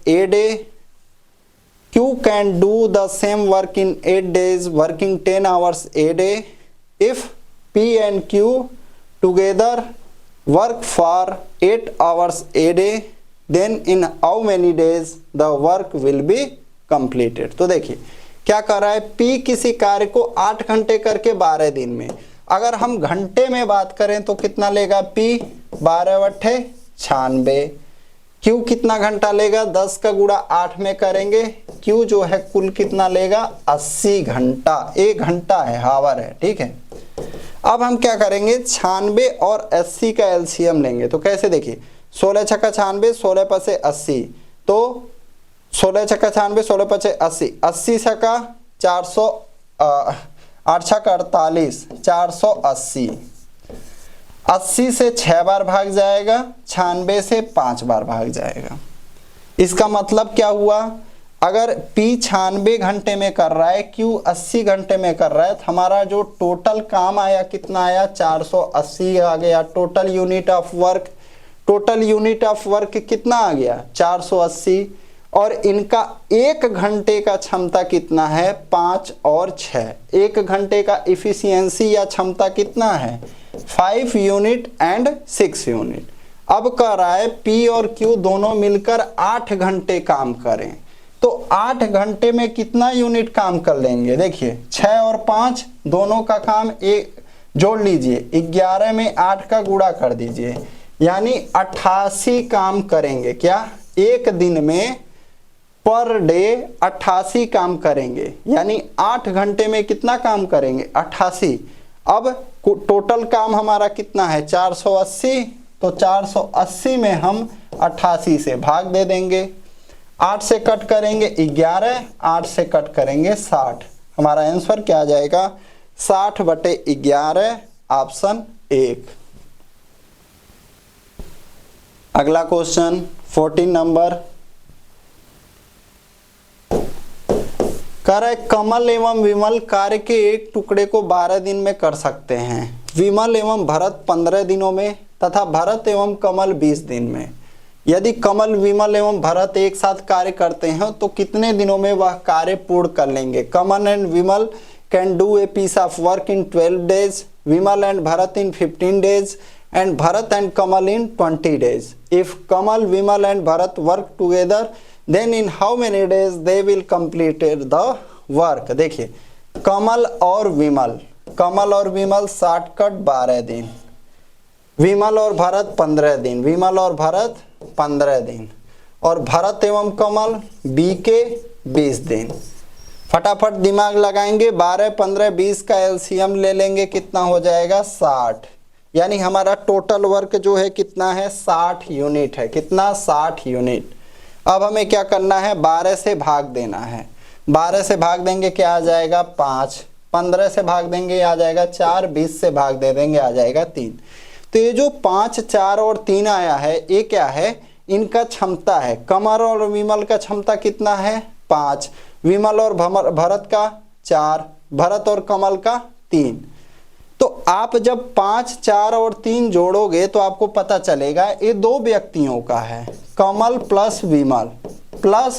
a day. Q can do the same work in 8 days working 10 hours a day. If P and Q together work for 8 hours a day, then in how many days the work will be completed. तो देखिए क्या कर रहा है, P किसी कार्य को 8 घंटे करके 12 दिन में, अगर हम घंटे में बात करें तो कितना लेगा P, 12/96। Q कितना घंटा लेगा, 10 का गुणा 8 में करेंगे, Q जो है कुल कितना लेगा, 80 घंटा। 1 घंटा है, हावर है, ठीक है। अब हम क्या करेंगे, 96 और 80 का एलसीएम लेंगे। तो कैसे, देखिए 16 छक्का 96, 16 पचे 80, तो 16 छक्का 96, 16 पचे 80, 80 छक्का 400, 8 छक्का 48, 480। 80 से 6 बार भाग जाएगा, 96 से 5 बार भाग जाएगा। इसका मतलब क्या हुआ, अगर P 96 घंटे में कर रहा है, Q 80 घंटे में कर रहा है, तो हमारा जो टोटल काम आया कितना आया, 480 आ गया। Total unit of work, total unit of work कितना आ गया, 480। और इनका 1 घंटे का क्षमता कितना है, 5 और 6। 1 घंटे का इफिशियंसी या क्षमता कितना है, 5 यूनिट एंड 6 यूनिट। अब कह रहा है P और Q दोनों मिलकर 8 घंटे काम करें, तो 8 घंटे में कितना यूनिट काम कर लेंगे। देखिए 6 और 5 दोनों का काम एक जोड़ लीजिए, 11 में 8 का गुणा कर दीजिए, यानी 88 काम करेंगे। क्या, एक दिन में पर डे 88 काम करेंगे, यानी 8 घंटे में कितना काम करेंगे, 88। अब टोटल काम हमारा कितना है, 480, तो 480 में हम 88 से भाग दे देंगे। 8 से कट करेंगे 11, 8 से कट करेंगे 60। हमारा आंसर क्या आ जाएगा, 60/11, ऑप्शन 1। अगला क्वेश्चन 14 नंबर, कह रहा है कमल एवं विमल कार्य के एक टुकड़े को 12 दिन में कर सकते हैं। विमल एवं भरत 15 दिनों में तथा भरत एवं कमल 20 दिन में। यदि कमल, विमल एवं भरत एक साथ कार्य करते हैं तो कितने दिनों में वह कार्य पूर्ण कर लेंगे। Kamal and Vimal can do a piece of work in 12 days, Vimal and Bharat in 15 days, and Bharat and Kamal in 20 days. If Kamal, Vimal and Bharat work together, then in how many days they will complete the work. देखिए कमल और विमल shortcut 12 दिन, विमल और भरत 15 दिन, विमल और भरत 15 दिन, और भरत एवं कमल B के 20 दिन। फटाफट दिमाग लगाएंगे, 12, 15, 20 का एलसीएम ले लेंगे, कितना हो जाएगा, 60। यानी हमारा टोटल वर्क जो है कितना है, 60 यूनिट है। कितना, 60 यूनिट। अब हमें क्या करना है, 12 से भाग देना है। 12 से भाग देंगे क्या आ जाएगा, 5। 15 से भाग देंगे आ जाएगा 4। 20 से भाग दे देंगे आ जाएगा 3। तो ये जो 5, 4 और 3 आया है, ये क्या है, इनका क्षमता है। कमल और विमल का क्षमता कितना है, 5। विमल और भरत का 4, भरत और कमल का 3। तो आप जब 5, 4 और 3 जोड़ोगे तो आपको पता चलेगा ये 2 व्यक्तियों का है। कमल प्लस विमल प्लस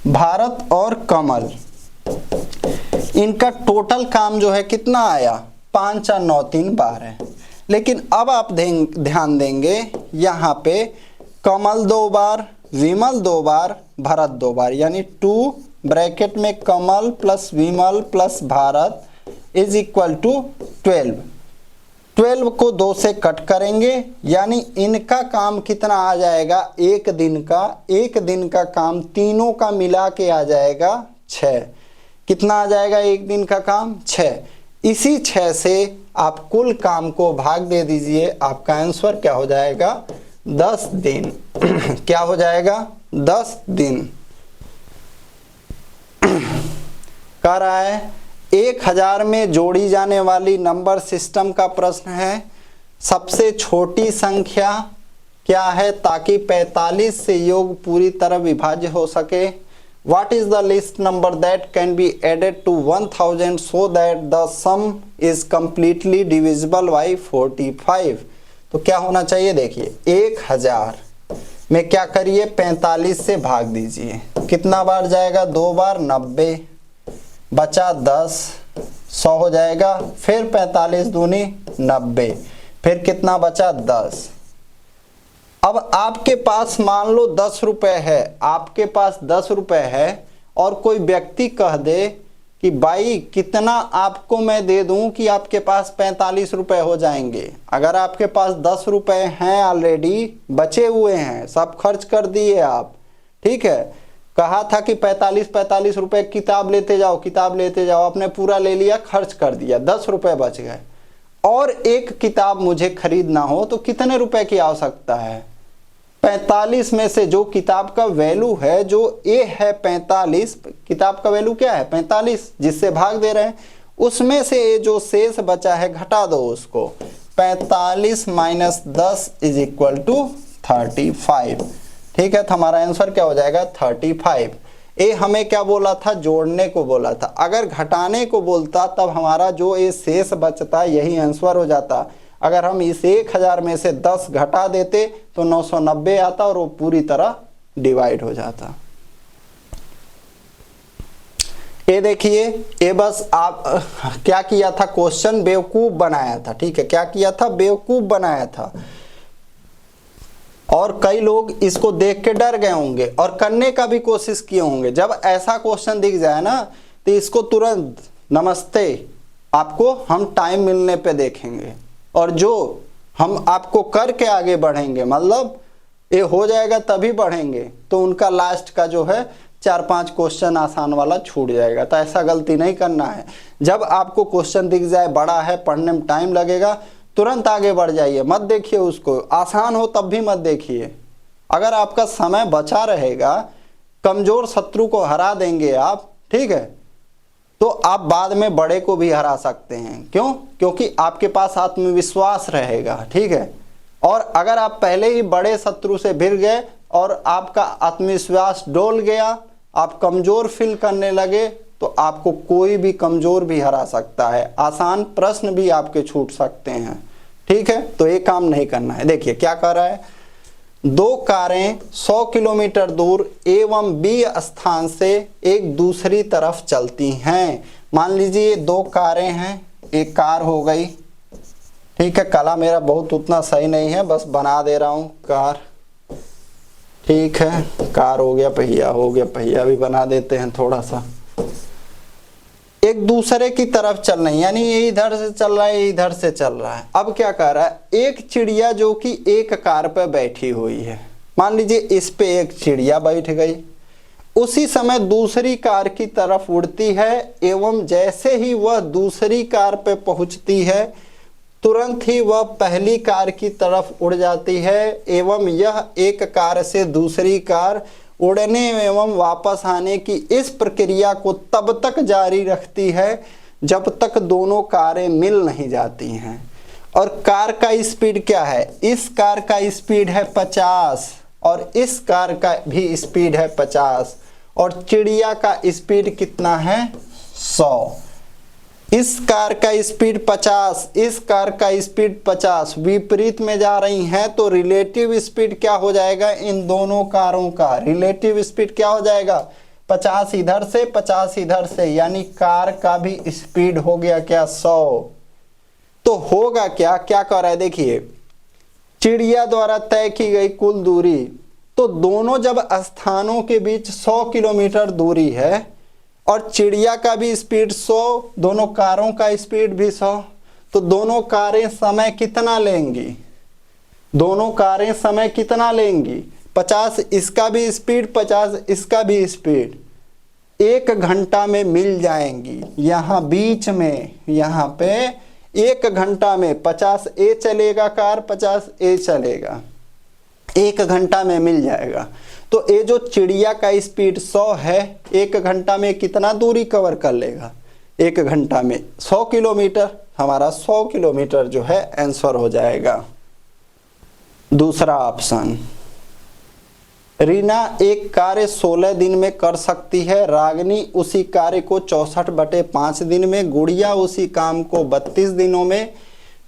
भारत और कमल, इनका टोटल काम जो है कितना आया, 5, 4, 9, 3, 12। लेकिन अब आप ध्यान देंगे यहाँ पे कमल 2 बार, विमल 2 बार, भरत 2 बार, यानी 2 ब्रैकेट में Kamal plus Vimal plus Bharat is equal to 12। 12 को 2 से कट करेंगे, यानी इनका काम कितना आ जाएगा, एक दिन का काम तीनों का मिला के आ जाएगा 6। कितना आ जाएगा एक दिन का काम, 6। इसी 6 से आप कुल काम को भाग दे दीजिए, आपका आंसर क्या हो जाएगा, 10 दिन। क्या हो जाएगा, 10 दिन। कह रहा है 1000 में जोड़ी जाने वाली नंबर सिस्टम का प्रश्न है। सबसे छोटी संख्या क्या है ताकि 45 से योग पूरी तरह विभाज्य हो सके। What is the least number that can be added to 1000 so that the sum is completely divisible by 45। तो तो क्या होना चाहिए, देखिए 1000 में क्या करिए 45 से भाग दीजिए, कितना बार जाएगा, 2 बार, 90 बचा 10, 100 हो जाएगा, फिर 45 दूनी 90, फिर कितना बचा 10। अब आपके पास मान लो 10 रुपए है, आपके पास 10 रुपए है और कोई व्यक्ति कह दे कि भाई कितना आपको मैं दे दूं कि आपके पास 45 रुपए हो जाएंगे। अगर आपके पास 10 रुपए हैं ऑलरेडी बचे हुए हैं, सब खर्च कर दिए आप, ठीक है, कहा था कि 45 रुपए किताब लेते जाओ, किताब लेते जाओ, आपने पूरा ले लिया, खर्च कर दिया, 10 रुपए बच गए और एक किताब मुझे खरीदना हो तो कितने रुपए की आवश्यकता है, 45 में से जो किताब का वैल्यू है, जो ए है 45, किताब का वैल्यू क्या है 45, जिससे भाग दे रहे हैं, उसमें से ये जो शेष बचा है घटा दो उसको, 45 माइनस 10 इज इक्वल टू 35। ठीक है, तो हमारा आंसर क्या हो जाएगा 35। ये हमें क्या बोला था, जोड़ने को बोला था, अगर घटाने को बोलता तब हमारा जो ये शेष बचता यही आंसर हो जाता। अगर हम इस 1000 में से 10 घटा देते तो 990 आता और वो पूरी तरह डिवाइड हो जाता। ये देखिए, ये बस आप क्या किया था, क्वेश्चन बेवकूफ बनाया था, ठीक है, क्या किया था, बेवकूफ बनाया था। और कई लोग इसको देख के डर गए होंगे और करने का भी कोशिश किए होंगे। जब ऐसा क्वेश्चन दिख जाए ना तो इसको तुरंत नमस्ते, आपको हम टाइम मिलने पे देखेंगे और जो हम आपको करके आगे बढ़ेंगे, मतलब ये हो जाएगा तभी बढ़ेंगे, तो उनका लास्ट का जो है 4-5 क्वेश्चन आसान वाला छूट जाएगा। तो ऐसा गलती नहीं करना है। जब आपको क्वेश्चन दिख जाए बड़ा है, पढ़ने में टाइम लगेगा, तुरंत आगे बढ़ जाइए, मत देखिए उसको, आसान हो तब भी मत देखिए। अगर आपका समय बचा रहेगा, कमजोर शत्रु को हरा देंगे आप, ठीक है, तो आप बाद में बड़े को भी हरा सकते हैं। क्यों? क्योंकि आपके पास आत्मविश्वास रहेगा, ठीक है। और अगर आप पहले ही बड़े शत्रु से भिड़ गए और आपका आत्मविश्वास डोल गया, आप कमजोर फील करने लगे, तो आपको कोई भी कमजोर भी हरा सकता है, आसान प्रश्न भी आपके छूट सकते हैं, ठीक है। तो ये काम नहीं करना है। देखिए क्या कर रहा है, 2 कारें 100 किलोमीटर दूर एवं बी स्थान से एक दूसरी तरफ चलती हैं। मान लीजिए 2 कारें हैं, एक कार हो गई, ठीक है, कला मेरा बहुत उतना सही नहीं है, बस बना दे रहा हूं कार, ठीक है, कार हो गया, पहिया हो गया, पहिया भी बना देते हैं थोड़ा सा। एक दूसरे की तरफ चल रही, यानी ये इधर से चल रहा है, ये इधर से चल रहा है। अब क्या कर रहा है, एक चिड़िया जो कि एक कार पर बैठी हुई है, मान लीजिए इस पे एक चिड़िया बैठ गई, उसी समय दूसरी कार की तरफ उड़ती है एवं जैसे ही वह दूसरी कार पे पहुंचती है तुरंत ही वह पहली कार की तरफ उड़ जाती है एवं यह एक कार से दूसरी कार उड़ने एवं वापस आने की इस प्रक्रिया को तब तक जारी रखती है जब तक दोनों कारें मिल नहीं जाती हैं। और कार का स्पीड क्या है, इस कार का स्पीड है 50 और इस कार का भी स्पीड है 50 और चिड़िया का स्पीड कितना है 100। इस कार का स्पीड 50, इस कार का स्पीड 50, विपरीत में जा रही हैं, तो रिलेटिव स्पीड क्या हो जाएगा, इन दोनों कारों का रिलेटिव स्पीड क्या हो जाएगा, 50 इधर से 50 इधर से, यानी कार का भी स्पीड हो गया क्या 100। तो होगा क्या, क्या कर रहा है, देखिए चिड़िया द्वारा तय की गई कुल दूरी, तो दोनों जब स्थानों के बीच 100 किलोमीटर दूरी है और चिड़िया का भी स्पीड 100, दोनों कारों का स्पीड भी 100, तो दोनों कारें समय कितना लेंगी, दोनों कारें समय कितना लेंगी, 50 इसका भी स्पीड 50 इसका भी स्पीड, 1 घंटा में मिल जाएंगी। यहाँ बीच में यहाँ पे 1 घंटा में 50 ए चलेगा कार, 50 ए चलेगा, 1 घंटा में मिल जाएगा। तो ये जो चिड़िया का स्पीड 100 है, 1 घंटा में कितना दूरी कवर कर लेगा, 1 घंटा में 100 किलोमीटर, हमारा 100 किलोमीटर जो है आंसर हो जाएगा। दूसरा ऑप्शन, रीना एक कार्य 16 दिन में कर सकती है, रागिनी उसी कार्य को 64/5 दिन में, गुड़िया उसी काम को 32 दिनों में,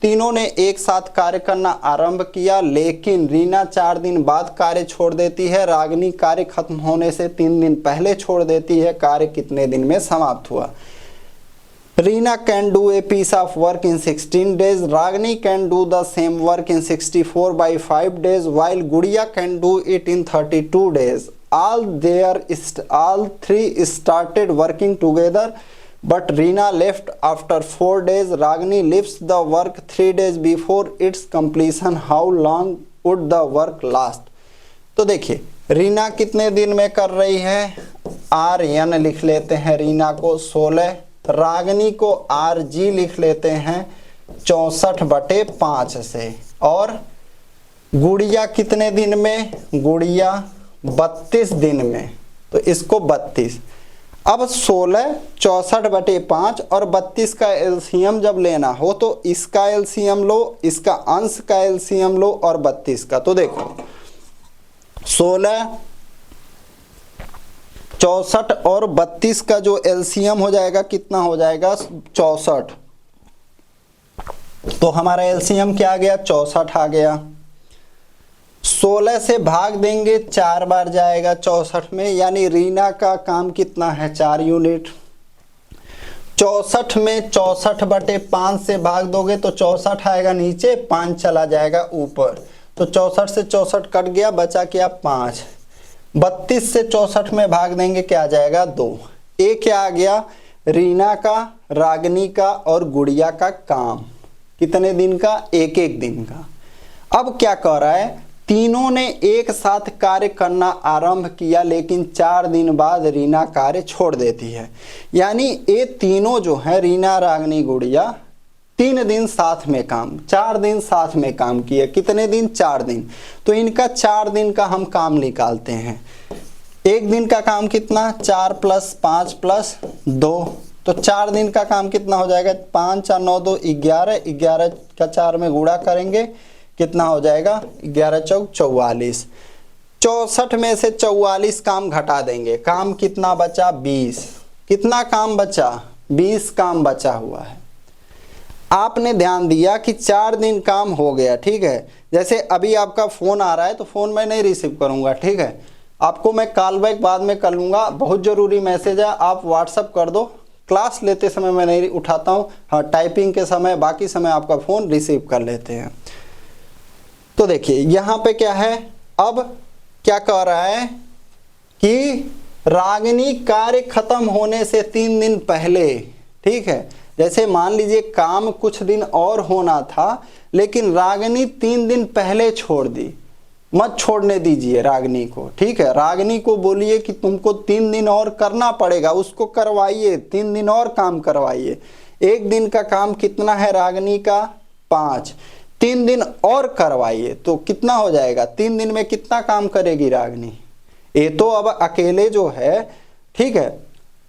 तीनों ने एक साथ कार्य करना आरंभ किया, लेकिन रीना 4 दिन बाद कार्य छोड़ देती है। रागिनी कार्य खत्म होने से 3 दिन पहले छोड़ देती है। कार्य कितने दिन में समाप्त हुआ? Reena can do a piece of work in 16 days, Ragini can do the same work in 64 by 5 days, while Gudiya can do it in 32 days. All three started working together, but Reena left after 4 days. Ragini leaves the work 3 days before its completion. How long would the work last? तो देखिए रीना कितने दिन में कर रही है? RN लिख लेते हैं रीना को 16, रागिनी को RG लिख लेते हैं 64/5 से, और गुड़िया कितने दिन में? गुड़िया 32 दिन में, तो इसको 32। अब 16 64/5 और 32 का एलसीएम जब लेना हो तो इसका एलसीएम लो, इसका अंश का एलसीएम लो और 32 का। तो देखो 16 64 और 32 का जो एलसीएम हो जाएगा कितना हो जाएगा? 64। तो हमारा एलसीएम क्या आ गया? 64 आ गया। 16 से भाग देंगे 4 बार जाएगा 64 में, यानी रीना का काम कितना है? 4 यूनिट। 64 में 64/5 से भाग दोगे तो 64 आएगा नीचे, 5 चला जाएगा ऊपर, तो 64 से 64 कट गया, बचा क्या? 5। 32 से 64 में भाग देंगे क्या आ जाएगा? 2। ये क्या आ गया? रीना का, रागिनी का और गुड़िया का काम कितने दिन का? 1-1 दिन का। अब क्या कह रहा है? तीनों ने एक साथ कार्य करना आरंभ किया, लेकिन 4 दिन बाद रीना कार्य छोड़ देती है। यानी ये तीनों जो है रीना, रागिनी, गुड़िया 3 दिन साथ में काम, 4 दिन साथ में काम किए। कितने दिन? 4 दिन। तो इनका 4 दिन का हम काम निकालते हैं। 1 दिन का काम कितना? 4 + 5 + 2, तो 4 दिन का काम कितना हो जाएगा? 5 × 9 = 2 11, 11 का 4 में गुणा करेंगे कितना हो जाएगा? 11 × 4 = 44। 64 में से 44 काम घटा देंगे, काम कितना बचा? 20। कितना काम बचा? 20 काम बचा हुआ है। आपने ध्यान दिया कि 4 दिन काम हो गया, ठीक है। जैसे अभी आपका फ़ोन आ रहा है तो फ़ोन मैं नहीं रिसीव करूँगा, ठीक है, आपको मैं कॉल बैक बाद में कर लूँगा। बहुत ज़रूरी मैसेज है, आप व्हाट्सअप कर दो। क्लास लेते समय मैं नहीं उठाता हूँ, हाँ टाइपिंग के समय, बाकी समय आपका फ़ोन रिसीव कर लेते हैं। तो देखिए यहाँ पे क्या है? अब क्या कह रहा है कि रागिनी कार्य खत्म होने से 3 दिन पहले, ठीक है, जैसे मान लीजिए काम कुछ दिन और होना था, लेकिन रागिनी 3 दिन पहले छोड़ दी। मत छोड़ने दीजिए रागिनी को, ठीक है। रागिनी को बोलिए कि तुमको 3 दिन और करना पड़ेगा, उसको करवाइए, 3 दिन और काम करवाइए। 1 दिन का काम कितना है रागिनी का? 5। 3 दिन और करवाइए तो कितना हो जाएगा? 3 दिन में कितना काम करेगी रागिनी? ये तो अब अकेले जो है, ठीक है।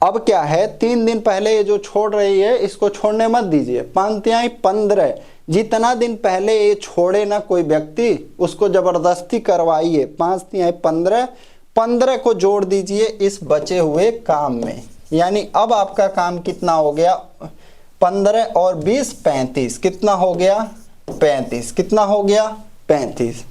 अब क्या है? 3 दिन पहले ये जो छोड़ रही है इसको छोड़ने मत दीजिए। 5 × 15, जितना दिन पहले ये छोड़े ना कोई व्यक्ति, उसको जबरदस्ती करवाइए। 5 × 15, 15 को जोड़ दीजिए इस बचे हुए काम में, यानी अब आपका काम कितना हो गया? 15 और 20 35। कितना हो गया? 35। कितना हो गया? 35।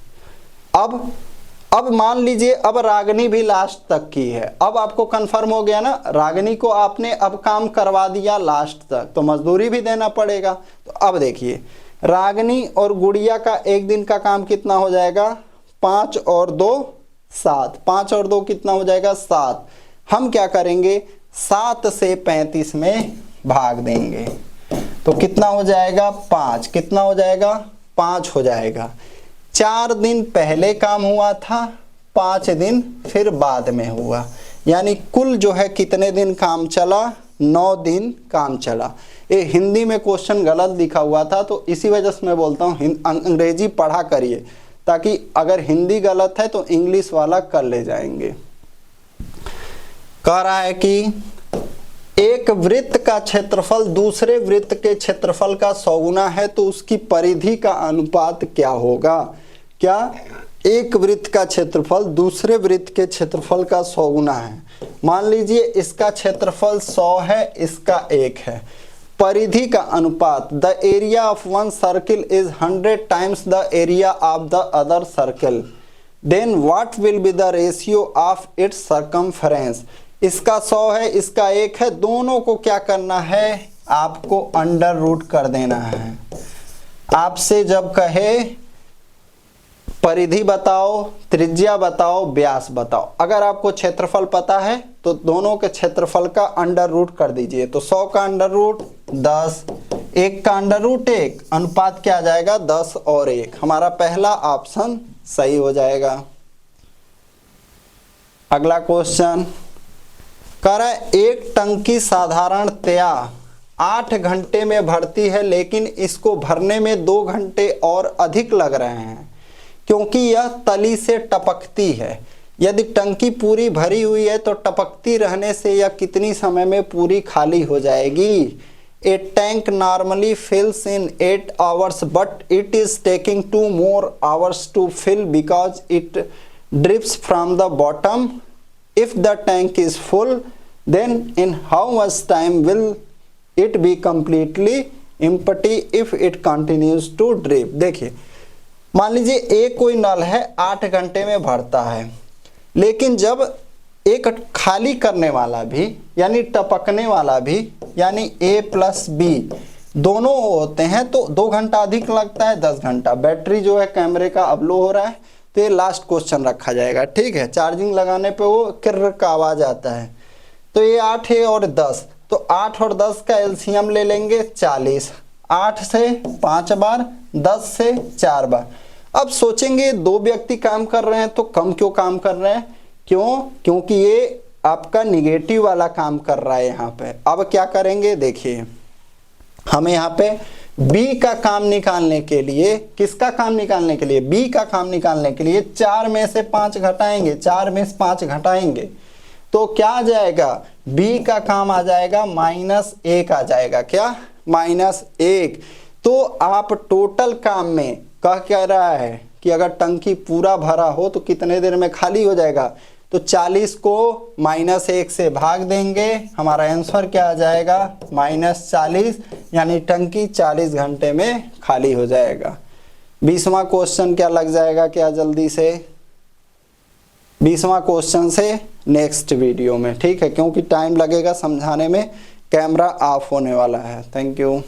अब मान लीजिए अब रागिनी भी लास्ट तक की है। अब आपको कंफर्म हो गया ना, रागिनी को आपने अब काम करवा दिया लास्ट तक, तो मजदूरी भी देना पड़ेगा। तो अब देखिए रागिनी और गुड़िया का 1 दिन का काम कितना हो जाएगा? 5 और 2 7। 5 और 2 कितना हो जाएगा? 7। हम क्या करेंगे? 7 से 35 में भाग देंगे तो कितना हो जाएगा? 5। कितना हो जाएगा? 5 हो जाएगा। 4 दिन पहले काम हुआ था, 5 दिन फिर बाद में हुआ, यानी कुल जो है कितने दिन काम चला? 9 दिन काम चला। ये हिंदी में क्वेश्चन गलत लिखा हुआ था, तो इसी वजह से मैं बोलता हूँ अंग्रेजी पढ़ा करिए, ताकि अगर हिंदी गलत है तो इंग्लिश वाला कर ले जाएंगे। कह रहा है कि एक वृत्त का क्षेत्रफल दूसरे वृत्त के क्षेत्रफल का 100 गुना है, तो उसकी परिधि का अनुपात क्या होगा? क्या एक वृत्त का क्षेत्रफल दूसरे वृत्त के क्षेत्रफल का 100 गुना है। मान लीजिए इसका क्षेत्रफल 100 है, इसका 1 है, परिधि का अनुपात, the area of one circle is 100 times the area of the other circle, then what will be the ratio of its circumference. इसका 100 है, इसका 1 है, दोनों को क्या करना है, आपको अंडर रूट कर देना है। आपसे जब कहे परिधि बताओ, त्रिज्या बताओ, व्यास बताओ, अगर आपको क्षेत्रफल पता है तो दोनों के क्षेत्रफल का अंडर रूट कर दीजिए। तो 100 का अंडर रूट 10, 1 का अंडर रूट 1, अनुपात क्या आ जाएगा 10 और 1। हमारा पहला ऑप्शन सही हो जाएगा। अगला क्वेश्चन कह रहा है एक टंकी साधारणतया 8 घंटे में भरती है, लेकिन इसको भरने में 2 घंटे और अधिक लग रहे हैं क्योंकि यह तली से टपकती है। यदि टंकी पूरी भरी हुई है तो टपकती रहने से यह कितनी समय में पूरी खाली हो जाएगी। A tank normally fills in 8 hours but it is taking 2 more hours to fill because it drips from the bottom. If the tank is full then in how much time will it be completely empty if it continues to drip. देखिए मान लीजिए एक कोई नल है 8 घंटे में भरता है, लेकिन जब एक खाली करने वाला भी यानी टपकने वाला भी यानी A प्लस B दोनों होते हैं तो 2 घंटा अधिक लगता है, 10 घंटा। बैटरी जो है कैमरे का अब लो हो रहा है तो ये लास्ट क्वेश्चन रखा जाएगा, ठीक है। चार्जिंग लगाने पे वो किर्र का आवाज आता है। तो ये 8 है और 10, तो 8 और 10 का एलसीएम ले लेंगे 40। 8 से 5 बार, 10 से 4 बार। अब सोचेंगे 2 व्यक्ति काम कर रहे हैं तो कम क्यों काम कर रहे हैं, क्यों, क्योंकि ये आपका निगेटिव वाला काम कर रहा है यहाँ पे। अब क्या करेंगे देखिए, हमें यहाँ पे B का काम निकालने के लिए, किसका काम निकालने के लिए, B का काम निकालने के लिए 4 में से 5 घटाएंगे, 4 में से 5 घटाएंगे तो क्या आ जाएगा, B का काम आ जाएगा -1 आ जाएगा। क्या, -1। तो आप टोटल काम में कह रहा है कि अगर टंकी पूरा भरा हो तो कितने देर में खाली हो जाएगा, तो 40 को -1 से भाग देंगे, हमारा आंसर क्या आ जाएगा -40, यानी टंकी 40 घंटे में खाली हो जाएगा। 20वां क्वेश्चन क्या लग जाएगा क्या जल्दी से, 20वां क्वेश्चन से नेक्स्ट वीडियो में, ठीक है, क्योंकि टाइम लगेगा समझाने में, कैमरा ऑफ होने वाला है। Thank you.